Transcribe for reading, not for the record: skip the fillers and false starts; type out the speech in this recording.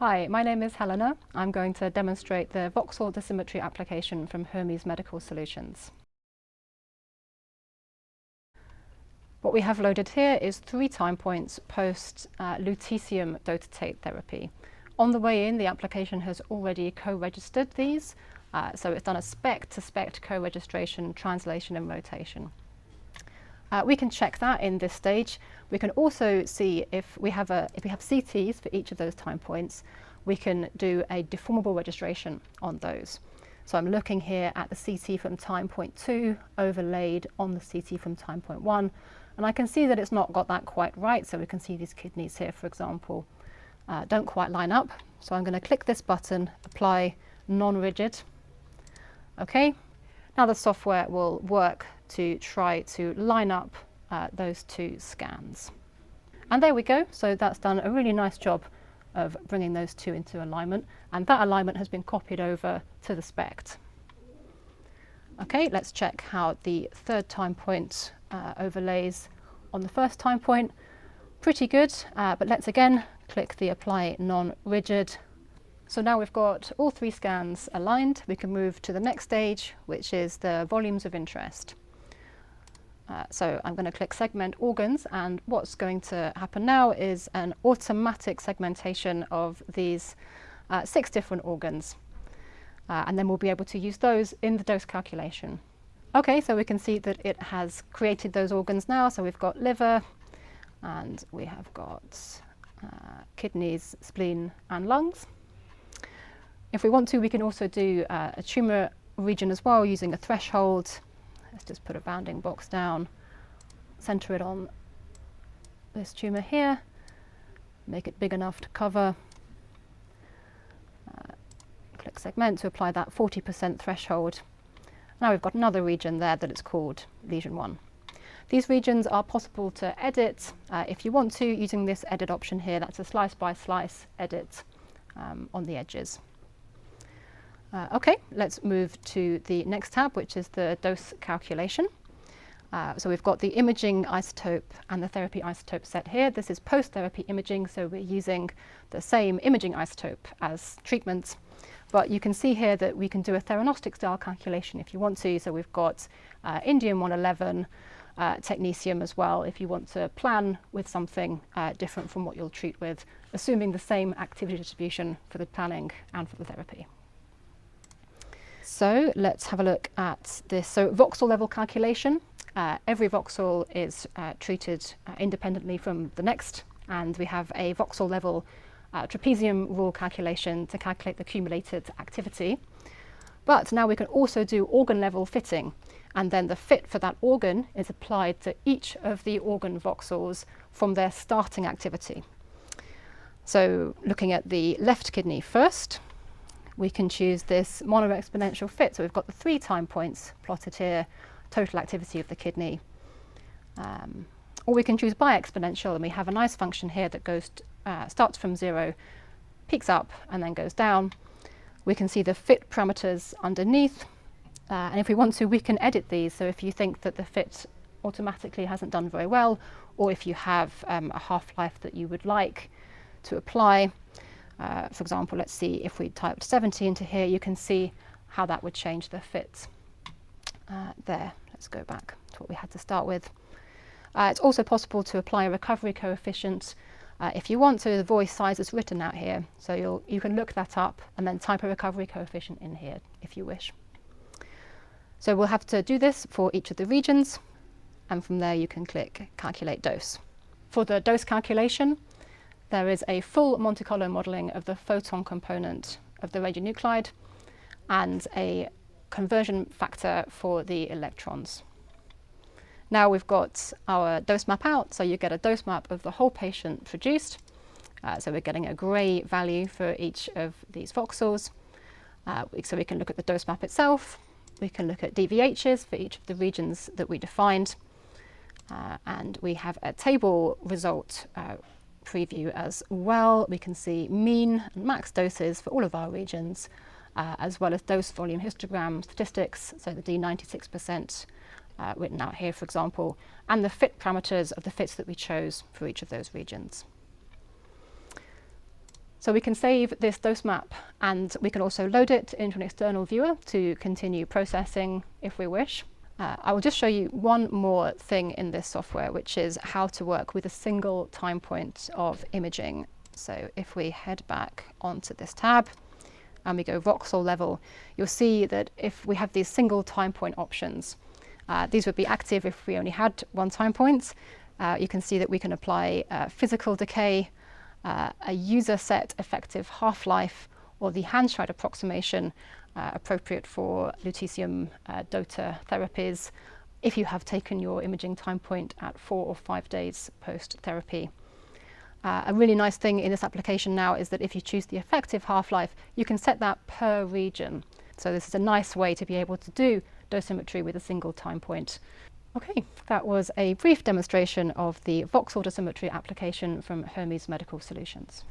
Hi, my name is Helena. I'm going to demonstrate the Voxel Dosimetry application from Hermes Medical Solutions. What we have loaded here is 3 time points post lutetium dotatate therapy. On the way in, the application has already co-registered these, so it's done a SPECT to SPECT co-registration, translation and rotation. We can check that in this stage. We can also see if we have CTs for each of those time points, we can do a deformable registration on those. So I'm looking here at the CT from time point 2 overlaid on the CT from time point 1, and I can see that it's not got that quite right. So we can see these kidneys here, for example, don't quite line up. So I'm going to click this button, apply non-rigid. Okay, now the software will work to try to line up those 2 scans. And there we go. So that's done a really nice job of bringing those 2 into alignment, and that alignment has been copied over to the SPECT. Okay, let's check how the 3rd time point overlays on the 1st time point. Pretty good, but let's again click the apply non-rigid. So now we've got all 3 scans aligned. We can move to the next stage, which is the volumes of interest. So I'm going to click segment organs, and what's going to happen now is an automatic segmentation of these 6 different organs, and then we'll be able to use those in the dose calculation. Okay, so we can see that it has created those organs now. So we've got liver, and we have got kidneys, spleen and lungs. If we want to, we can also do a tumour region as well using a threshold. Let's just put a bounding box down, centre it on this tumour here, make it big enough to cover. Click segment to apply that 40% threshold. Now we've got another region there that it's called lesion 1. These regions are possible to edit if you want to, using this edit option here. That's a slice by slice edit on the edges. Okay, let's move to the next tab, which is the dose calculation. So we've got the imaging isotope and the therapy isotope set here. This is post-therapy imaging, so we're using the same imaging isotope as treatment. But you can see here that we can do a theranostic style calculation if you want to. So we've got indium-111, technetium as well, if you want to plan with something different from what you'll treat with, assuming the same activity distribution for the planning and for the therapy. So let's have a look at this. So voxel level calculation. Every voxel is treated independently from the next, and we have a voxel level trapezium rule calculation to calculate the cumulated activity. But now we can also do organ level fitting, and then the fit for that organ is applied to each of the organ voxels from their starting activity. So looking at the left kidney first, we can choose this mono-exponential fit. So we've got the 3 time points plotted here, total activity of the kidney. Or we can choose bi-exponential, and we have a nice function here that goes starts from 0, peaks up and then goes down. We can see the fit parameters underneath, and if we want to, we can edit these. So if you think that the fit automatically hasn't done very well, or if you have a half-life that you would like to apply, for example, let's see if we typed 70 into here, you can see how that would change the fit there. Let's go back to what we had to start with. It's also possible to apply a recovery coefficient if you want to. The voice size is written out here, so you can look that up and then type a recovery coefficient in here if you wish. So we'll have to do this for each of the regions, and from there you can click calculate dose. For the dose calculation, there is a full Monte Carlo modelling of the photon component of the radionuclide and a conversion factor for the electrons. Now we've got our dose map out, so you get a dose map of the whole patient produced. So we're getting a grey value for each of these voxels. So we can look at the dose map itself. We can look at DVHs for each of the regions that we defined. And we have a table result preview as well. We can see mean and max doses for all of our regions, as well as dose volume histogram statistics, so the D96% written out here, for example, and the fit parameters of the fits that we chose for each of those regions. So we can save this dose map, and we can also load it into an external viewer to continue processing if we wish. I will just show you one more thing in this software, which is how to work with a single time point of imaging. So if we head back onto this tab and we go voxel level, you'll see that if we have these single time point options, these would be active if we only had one time point. You can see that we can apply physical decay, a user set effective half-life, or the Handscheidt approximation appropriate for lutetium DOTA therapies if you have taken your imaging time point at 4 or 5 days post-therapy. A really nice thing in this application now is that if you choose the effective half-life, you can set that per region. So this is a nice way to be able to do dosimetry with a single time point. Okay, that was a brief demonstration of the voxel dosimetry application from Hermes Medical Solutions.